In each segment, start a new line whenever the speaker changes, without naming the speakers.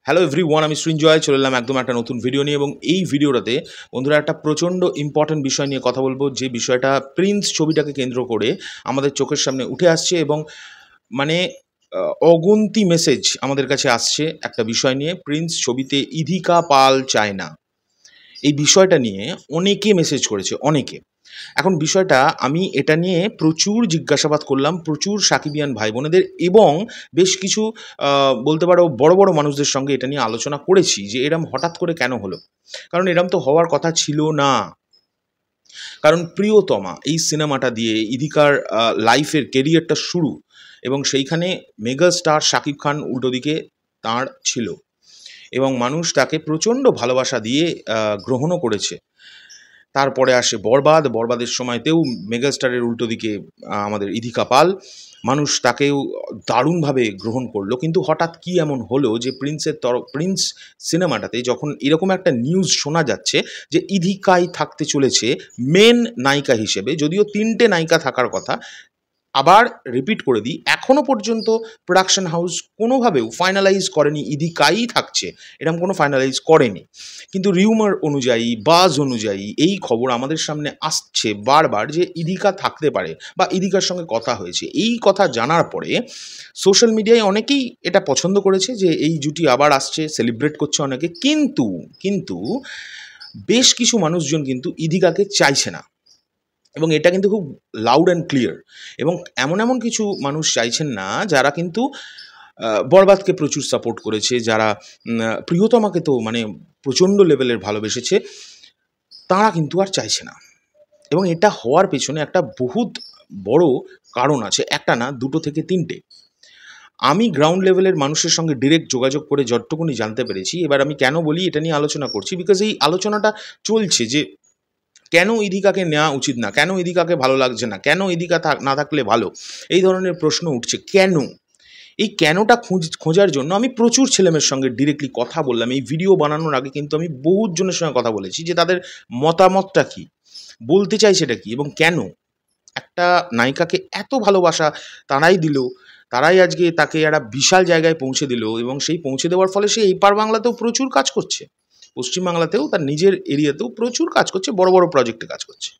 Hello everyone, আমি সৃঞ্জয় চলে এলাম একদম একটা নতুন ভিডিও নিয়ে। এবং এই ভিডিওটাতে বন্ধুরা একটা প্রচণ্ড ইম্পর্ট্যান্ট বিষয় নিয়ে কথা বলবো, যে বিষয়টা প্রিন্স ছবিটাকে কেন্দ্র করে আমাদের চোখের সামনে উঠে আসছে। এবং মানে অগুন্তি মেসেজ আমাদের কাছে আসছে একটা বিষয় নিয়ে। প্রিন্স ছবিতে ইধিকা পাল চায় না, এই বিষয়টা নিয়ে অনেকে মেসেজ করেছে, অনেকে। এখন বিষয়টা আমি এটা নিয়ে প্রচুর জিজ্ঞাসাবাদ করলাম প্রচুর সাকিবিয়ান ভাই বোনেদের, এবং বেশ কিছু বলতে পারো বড় বড় মানুষদের সঙ্গে এটা নিয়ে আলোচনা করেছি যে এরম হঠাৎ করে কেন হলো। কারণ এরম তো হওয়ার কথা ছিল না। কারণ প্রিয়তমা এই সিনেমাটা দিয়ে ইধিকার লাইফের কেরিয়ারটা শুরু, এবং সেইখানে মেগা স্টার শাকিব খান উল্টো দিকে তাঁর ছিল, এবং মানুষ তাকে প্রচণ্ড ভালোবাসা দিয়ে গ্রহণও করেছে। তারপরে আসে বরবাদ, বরবাদের সময়তেও মেগাস্টারের উল্টো দিকে আমাদের ইধিকা পাল, মানুষ তাকেও দারুণভাবে গ্রহণ করলো। কিন্তু হঠাৎ কি এমন হলো যে প্রিন্স সিনেমাটাতে যখন এরকম একটা নিউজ শোনা যাচ্ছে যে ইধিকাই থাকতে চলেছে মেন নায়িকা হিসেবে, যদিও 3টে নায়িকা থাকার কথা, আবার রিপিট করে দিই, এখনও পর্যন্ত প্রোডাকশন হাউস কোনোভাবেও ফাইনালাইজ করেনি ইধিকাই থাকছে, এরকম কোনো ফাইনালাইজ করেনি। কিন্তু রিউমার অনুযায়ী, বাজ অনুযায়ী এই খবর আমাদের সামনে আসছে বারবার যে ইধিকা থাকতে পারে বা ইধিকার সঙ্গে কথা হয়েছে। এই কথা জানার পরে সোশ্যাল মিডিয়ায় অনেকেই এটা পছন্দ করেছে যে এই জুটি আবার আসছে, সেলিব্রেট করছে অনেকে। কিন্তু কিন্তু বেশ কিছু মানুষজন কিন্তু ইধিকাকে চাইছে না, এবং এটা কিন্তু খুব লাউড অ্যান্ড ক্লিয়ার। এবং এমন এমন কিছু মানুষ চাইছেন না যারা কিন্তু বরবাদকে প্রচুর সাপোর্ট করেছে, যারা প্রিয়তমাকে তো মানে প্রচণ্ড লেভেলের ভালোবেসেছে, তারা কিন্তু আর চাইছে না। এবং এটা হওয়ার পেছনে একটা বহুত বড় কারণ আছে, একটা না, দুটো থেকে তিনটে। আমি গ্রাউন্ড লেভেলের মানুষের সঙ্গে ডিরেক্ট যোগাযোগ করে যতটুকুনি জানতে পেরেছি, এবার আমি কেন বলি এটা নিয়ে আলোচনা করছি, বিকজ এই আলোচনাটা চলছে যে কেন ইধিকাকে নেওয়া উচিত না, কেন ইধিকাকে ভালো লাগছে না, কেন ইধিকা না থাকলে ভালো, এই ধরনের প্রশ্ন উঠছে। কেন? এই কেনটা খোঁজার জন্য আমি প্রচুর ছেলেমেয়ের সঙ্গে ডিরেক্টলি কথা বললাম। এই ভিডিও বানানোর আগে কিন্তু আমি বহুত জনের সঙ্গে কথা বলেছি যে তাদের মতামতটা কী, বলতে চাই সেটা কী, এবং কেন একটা নায়িকাকে এত ভালোবাসা তারাই দিল, তারাই আজকে তাকে একটা বিশাল জায়গায় পৌঁছে দিল, এবং সেই পৌঁছে দেওয়ার ফলে সে এই পার বাংলাতেও প্রচুর কাজ করছে, পশ্চিমবাংলাতেও তার নিজের এরিয়াতেও প্রচুর কাজ করছে, বড় বড় প্রজেক্টে কাজ করছে।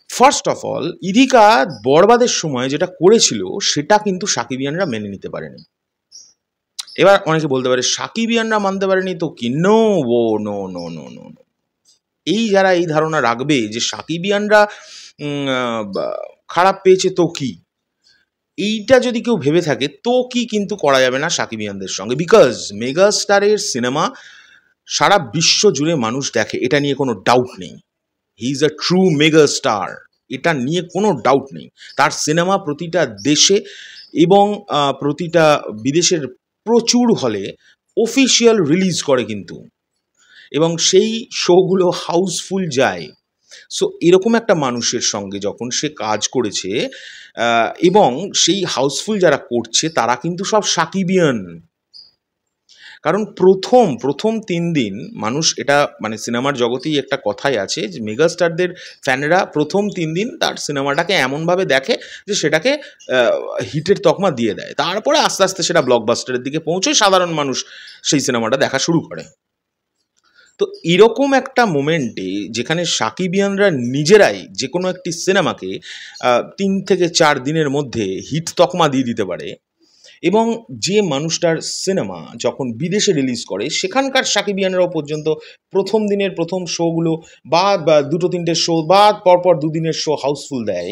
ফার্স্ট অফ অল, ইধিকা বরবাদের সময় যেটা করেছিল সেটা কিন্তু সাকিবিয়ানরা মেনে নিতে পারেনি। এবার অনেকে বলতে পারে সাকিবিয়ানরা মানতে পারেনি তো কি? No, oh no no no no no. এই যারা এই ধারণা রাখবে যে সাকিবিয়ানরা খারাপ পেয়েছে তো কি, এইটা যদি কেউ ভেবে থাকে তো কি কিন্তু করা যাবে না সাকিবিয়ানদের সঙ্গে। বিকজ মেগা স্টারের সিনেমা সারা বিশ্ব জুড়ে মানুষ দেখে, এটা নিয়ে কোনো ডাউট নেই। He is a true mega star, এটা নিয়ে কোনো ডাউট নেই। তার সিনেমা প্রতিটা দেশে এবং প্রতিটা বিদেশের প্রচুর হলে অফিসিয়াল রিলিজ করে কিন্তু, এবং সেই শোগুলো হাউসফুল যায়। সো এরকম একটা মানুষের সঙ্গে যখন সে কাজ করেছে, এবং সেই হাউসফুল যারা করছে তারা কিন্তু সব সাকিবিয়ান। কারণ প্রথম 3 দিন মানুষ, এটা মানে সিনেমার জগতেই একটা কথাই আছে যে মেগাস্টারদের ফ্যানেরা প্রথম 3 দিন তার সিনেমাটাকে এমনভাবে দেখে যে সেটাকে হিটের তকমা দিয়ে দেয়। তারপরে আস্তে আস্তে সেটা ব্লকবাস্টারের দিকে পৌঁছয়, সাধারণ মানুষ সেই সিনেমাটা দেখা শুরু করে। তো এরকম একটা মোমেন্টে যেখানে সাকিবিয়ানরা নিজেরাই যে কোনো একটি সিনেমাকে 3 থেকে 4 দিনের মধ্যে হিট তকমা দিয়ে দিতে পারে, এবং যে মানুষটার সিনেমা যখন বিদেশে রিলিজ করে সেখানকার সাকিবিয়ানরাও পর্যন্ত প্রথম দিনের প্রথম শোগুলো বা 2-3টে শো বা পরপর 2 দিনের শো হাউসফুল দেয়,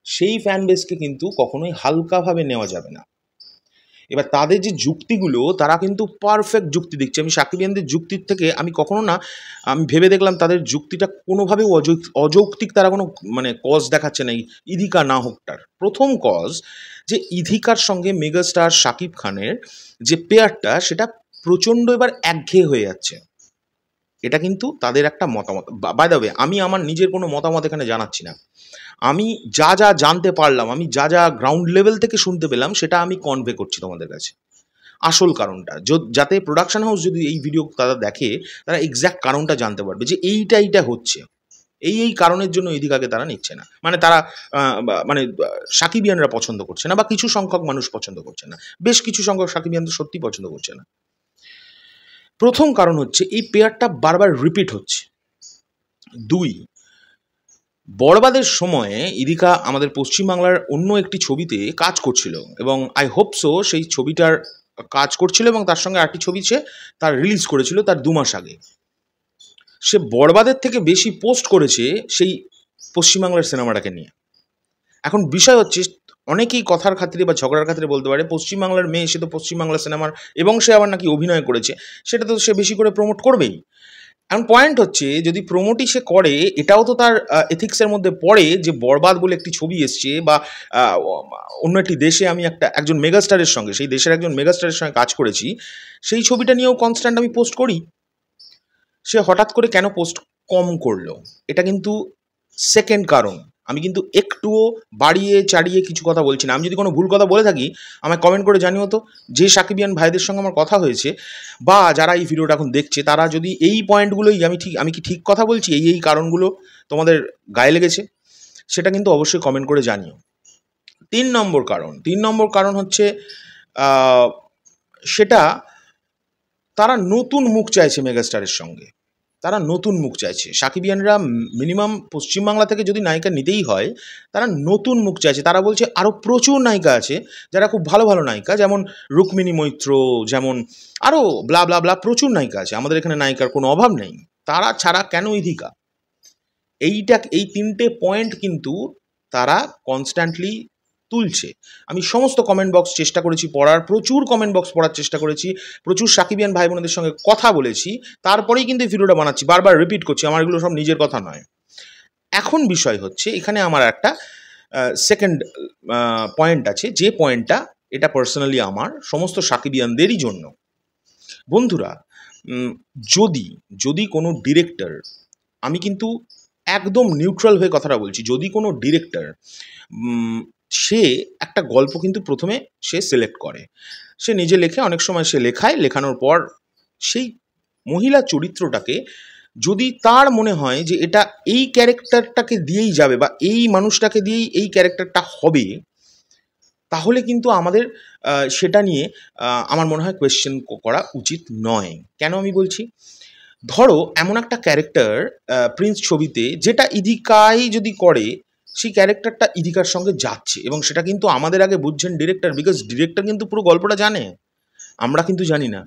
সেই ফ্যান বেসকে কিন্তু কখনোই হালকাভাবে নেওয়া যাবে না। এবার তাদের যে যুক্তিগুলো, তারা কিন্তু পারফেক্ট যুক্তি দিচ্ছে। আমি সাকিবিয়ানদের যুক্তির থেকে আমি কখনো না, আমি ভেবে দেখলাম তাদের যুক্তিটা কোনোভাবেও অযৌক্তিক, তারা কোনো মানে কজ দেখাচ্ছে না ইধিকা না হোকটার। প্রথম কজ যে ইধিকার সঙ্গে মেগাস্টার শাকিব খানের যে পেয়ারটা, সেটা প্রচণ্ড এবার একঘেয়ে হয়ে যাচ্ছে। এটা কিন্তু তাদের একটা মতামত। বাই দ্য ওয়ে, আমি আমার নিজের কোনো মতামত এখানে জানাচ্ছি না। আমি যা যা জানতে পারলাম, আমি যা যা গ্রাউন্ড লেভেল থেকে শুনতে পেলাম, সেটা আমি কনভে করছি তোমাদের কাছে। আসল কারণটা যাতে প্রোডাকশন হাউস যদি এই ভিডিও তারা দেখে, তারা এক্স্যাক্ট কারণটা জানতে পারবে যে এইটা হচ্ছে, এই কারণের জন্য ইধিকাকে তারা নিচ্ছে না। মানে তারা মানে সাকিবিয়ানরা পছন্দ করছে না, বা কিছু সংখ্যক মানুষ পছন্দ করছে না, বেশ কিছু সংখ্যক সাকিবিয়ান তো সত্যি পছন্দ করছে না। প্রথম কারণ হচ্ছে এই পেয়ারটা বারবার রিপিট হচ্ছে। 2, বড়বাদের সময়ে ইদিকা আমাদের পশ্চিমবাংলার অন্য একটি ছবিতে কাজ করছিল এবং আই হোপ সো সেই ছবিটার কাজ করছিল এবং তার সঙ্গে আরেকটি ছবি সে তার রিলিজ করেছিল তার 2 মাস আগে। সে বড়বাদের থেকে বেশি পোস্ট করেছে সেই পশ্চিমবাংলার সিনেমাটাকে নিয়ে। এখন বিষয় হচ্ছে অনেকেই কথার খাতিরে বা ঝগড়ার খাতিরে বলতে পারে পশ্চিমবাংলার মেয়ে, সে তো পশ্চিমবাংলা সিনেমার এবং সে আবার নাকি অভিনয় করেছে, সেটা তো সে বেশি করে প্রমোট করবেই। এখন পয়েন্ট হচ্ছে যদি প্রমোটই সে করে, এটাও তো তার এথিক্সের মধ্যে পড়ে যে বরবাদ বলে একটি ছবি এসছে বা অন্য একটি দেশে আমি একজন মেগাস্টারের সঙ্গে, সেই দেশের একজন মেগাস্টারের সঙ্গে কাজ করেছি, সেই ছবিটা নিয়েও কনস্ট্যান্ট আমি পোস্ট করি। সে হঠাৎ করে কেন পোস্ট কম করলো, এটা কিন্তু সেকেন্ড কারণ। আমি কিন্তু একটুও বাড়িয়ে চাড়িয়ে কিছু কথা বলছি না। আমি যদি কোনো ভুল কথা বলে থাকি আমায় কমেন্ট করে জানিও তো। যে সাকিবিয়ান ভাইদের সঙ্গে আমার কথা হয়েছে বা যারা এই ভিডিওটা এখন দেখছে, তারা যদি এই পয়েন্টগুলোই আমি কি ঠিক কথা বলছি, এই কারণগুলো তোমাদের গায়ে লেগেছে, সেটা কিন্তু অবশ্যই কমেন্ট করে জানিও। 3 নম্বর কারণ হচ্ছে সেটা তারা নতুন মুখ চাইছে মেগাস্টারের সঙ্গে। তারা নতুন মুখ চাইছে। সাকিবিয়ানরা মিনিমাম পশ্চিমবাংলা থেকে যদি নায়িকা নিতেই হয়, তারা নতুন মুখ চাইছে। তারা বলছে আরও প্রচুর নায়িকা আছে যারা খুব ভালো ভালো নায়িকা, যেমন রুক্মিণী মৈত্র, যেমন আরও ব্লা ব্লা ব্লা প্রচুর নায়িকা আছে। আমাদের এখানে নায়িকার কোনো অভাব নেই। তারা ছাড়া কেন ইদিকা? এই 3টে পয়েন্ট কিন্তু তারা কনস্ট্যান্টলি তুলছে। আমি সমস্ত কমেন্ট বক্স চেষ্টা করেছি পড়ার, প্রচুর কমেন্ট বক্স পড়ার চেষ্টা করেছি, প্রচুর সাকিবিয়ান ভাই বোনদের সঙ্গে কথা বলেছি, তারপরেই কিন্তু এই ভিডিওটা বানাচ্ছি। বারবার রিপিট করছি, আমার এগুলো সব নিজের কথা নয়। এখন বিষয় হচ্ছে এখানে আমার একটা সেকেন্ড পয়েন্ট আছে, যে পয়েন্টটা এটা পার্সোনালি আমার সমস্ত সাকিবিয়ানদেরই জন্য। বন্ধুরা, যদি কোনো ডিরেক্টর, আমি কিন্তু একদম নিউট্রাল হয়ে কথাটা বলছি, যদি কোনো ডিরেক্টর সে একটা গল্প কিন্তু প্রথমে সে সিলেক্ট করে, সে নিজে লেখে, অনেক সময় সে লেখানোর পর সেই মহিলা চরিত্রটাকে যদি তার মনে হয় যে এটা এই ক্যারেক্টারটাকে দিয়েই যাবে বা এই মানুষটাকে দিয়েই এই ক্যারেক্টারটা হবে, তাহলে কিন্তু আমাদের সেটা নিয়ে আমার মনে হয় কোয়েশ্চেন করা উচিত নয়। কেন আমি বলছি? ধরো এমন একটা ক্যারেক্টার প্রিন্স ছবিতে, যেটা ইদিকাই যদি করে, সেই ক্যারেক্টারটা ইদিকার সঙ্গে যাচ্ছে এবং সেটা কিন্তু আমাদের আগে বুঝছেন ডিরেক্টর, বিকজ ডিরেক্টর কিন্তু পুরো গল্পটা জানে, আমরা কিন্তু জানি না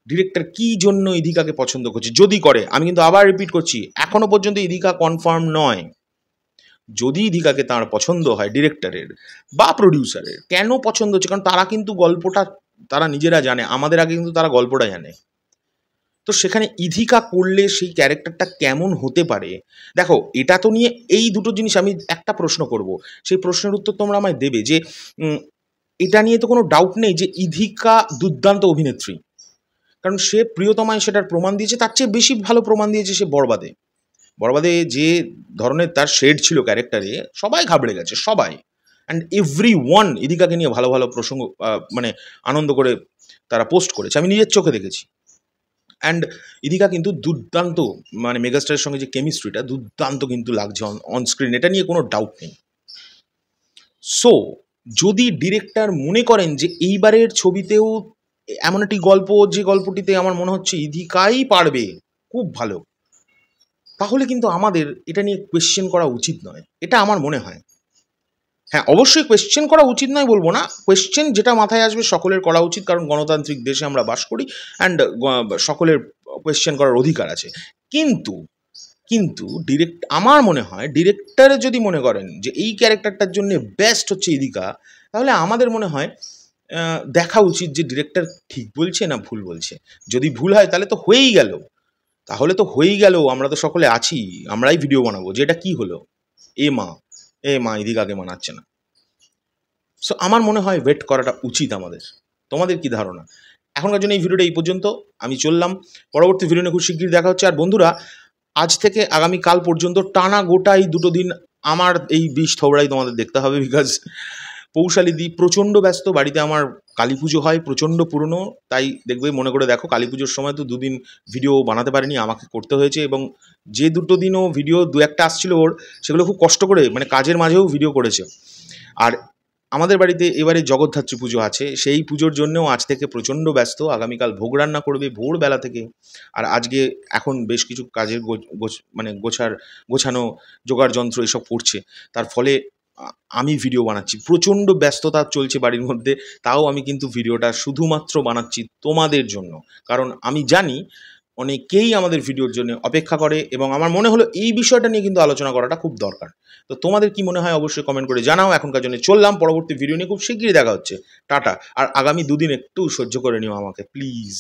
ডিরেক্টর কী জন্য ইদিকাকে পছন্দ করছে। যদি করে, আমি কিন্তু আবার রিপিট করছি, এখনও পর্যন্ত ইদিকা কনফার্ম নয়। যদি ইদিকাকে তার পছন্দ হয় ডিরেক্টরের বা প্রডিউসারের, কেন পছন্দ হচ্ছে? কারণ তারা কিন্তু গল্পটা তারা নিজেরা জানে, আমাদের আগে কিন্তু তারা গল্পটা জানে। তো সেখানে ইদিকা করলে সেই ক্যারেক্টারটা কেমন হতে পারে? দেখো, এটা তো নিয়ে এই দুটো জিনিস আমি একটা প্রশ্ন করব, সেই প্রশ্নের উত্তর তোমরা আমায় দেবে যে এটা নিয়ে তো কোনো ডাউট নেই যে ইদিকা দুর্দান্ত অভিনেত্রী, কারণ সে প্রিয়তমায় সেটার প্রমাণ দিয়েছে, তার চেয়ে বেশি ভালো প্রমাণ দিয়েছে সে বরবাদে যে ধরনের তার শেড ছিল ক্যারেক্টারে, সবাই ঘাবড়ে গেছে, সবাই। অ্যান্ড এভরিওয়ান ইদিকাকে নিয়ে ভালো ভালো প্রসঙ্গ মানে আনন্দ করে তারা পোস্ট করেছে, আমি নিজের চোখে দেখেছি। অ্যান্ড ইদিকা কিন্তু দুর্দান্ত, মানে মেগাস্টারের সঙ্গে যে কেমিস্ট্রিটা দুর্দান্ত কিন্তু লাগছে অন স্ক্রিন, এটা নিয়ে কোনো ডাউট নেই। সো যদি ডিরেক্টর মনে করেন যে এইবারের ছবিতেও এমন একটি গল্প, যে গল্পটিতে আমার মনে হচ্ছে ইদিকাই পারবে খুব ভালো, তাহলে কিন্তু আমাদের এটা নিয়ে কোয়েশ্চেন করা উচিত নয়, এটা আমার মনে হয়। হ্যাঁ, অবশ্যই কোয়েশ্চেন করা উচিত নয় বলবো না, কোয়েশ্চেন যেটা মাথায় আসবে সকলের করা উচিত, কারণ গণতান্ত্রিক দেশে আমরা বাস করি অ্যান্ড সকলের কোয়েশ্চেন করার অধিকার আছে। কিন্তু আমার মনে হয় ডিরেক্টর যদি মনে করেন যে এই ক্যারেক্টারটার জন্য বেস্ট হচ্ছে ইদিকা, তাহলে আমাদের মনে হয় দেখা উচিত যে ডিরেক্টর ঠিক বলছে না ভুল বলছে। যদি ভুল হয় তাহলে তো হয়েই গেল, আমরা তো সকলে আছি, আমরাই ভিডিও বানাবো যে এটা কী হলো, এ মা ইদিকাকে মানাচ্ছে না। সো আমার মনে হয় ওয়েট করাটা উচিত আমাদের। তোমাদের কি ধারণা? এখনকার জন্য এই ভিডিওটা এই পর্যন্ত, আমি চললাম। পরবর্তী ভিডিও নিয়ে খুব শিগগিরই দেখা হচ্ছে। আর বন্ধুরা, আজ থেকে আগামীকাল পর্যন্ত টানা গোটা এই 2 দিন আমার এই বিষ থবড়াই তোমাদের দেখতে হবে, বিকজ পৌষালিদি প্রচণ্ড ব্যস্ত, বাড়িতে আমার কালী পুজো হয়, প্রচণ্ড পুরনো, তাই দেখবে, মনে করে দেখো, কালী পুজোর সময় তো 2 দিন ভিডিও বানাতে পারিনি, আমাকে করতে হয়েছে। এবং যে 2 দিনও ভিডিও 2-1টা আসছিল ওর, সেগুলো খুব কষ্ট করে, মানে কাজের মাঝেও ভিডিও করেছে। আর আমাদের বাড়িতে এবারে জগদ্ধাত্রী পুজো আছে, সেই পুজোর জন্যও আজ থেকে প্রচণ্ড ব্যস্ত। আগামীকাল ভোগ রান্না করবে ভোরবেলা থেকে। আর আজকে এখন বেশ কিছু কাজের মানে গোছানো জোগাড় যন্ত্র এসব করছে। তার ফলে আমি ভিডিও বানাচ্ছি, প্রচণ্ড ব্যস্ততা চলছে বাড়ির মধ্যে, তাও আমি কিন্তু ভিডিওটা শুধুমাত্র বানাচ্ছি তোমাদের জন্য। কারণ আমি জানি অনেকেই আমাদের ভিডিওর জন্য অপেক্ষা করে, এবং আমার মনে হলো এই বিষয়টা নিয়ে কিন্তু আলোচনা করাটা খুব দরকার। তো তোমাদের কি মনে হয় অবশ্যই কমেন্ট করে জানাও। এখনকার জন্য চললাম, পরবর্তী ভিডিও নিয়ে খুব শিগগিরই দেখা হচ্ছে। টাটা। আর আগামী 2 দিন একটু সহ্য করে নিও আমাকে প্লিজ।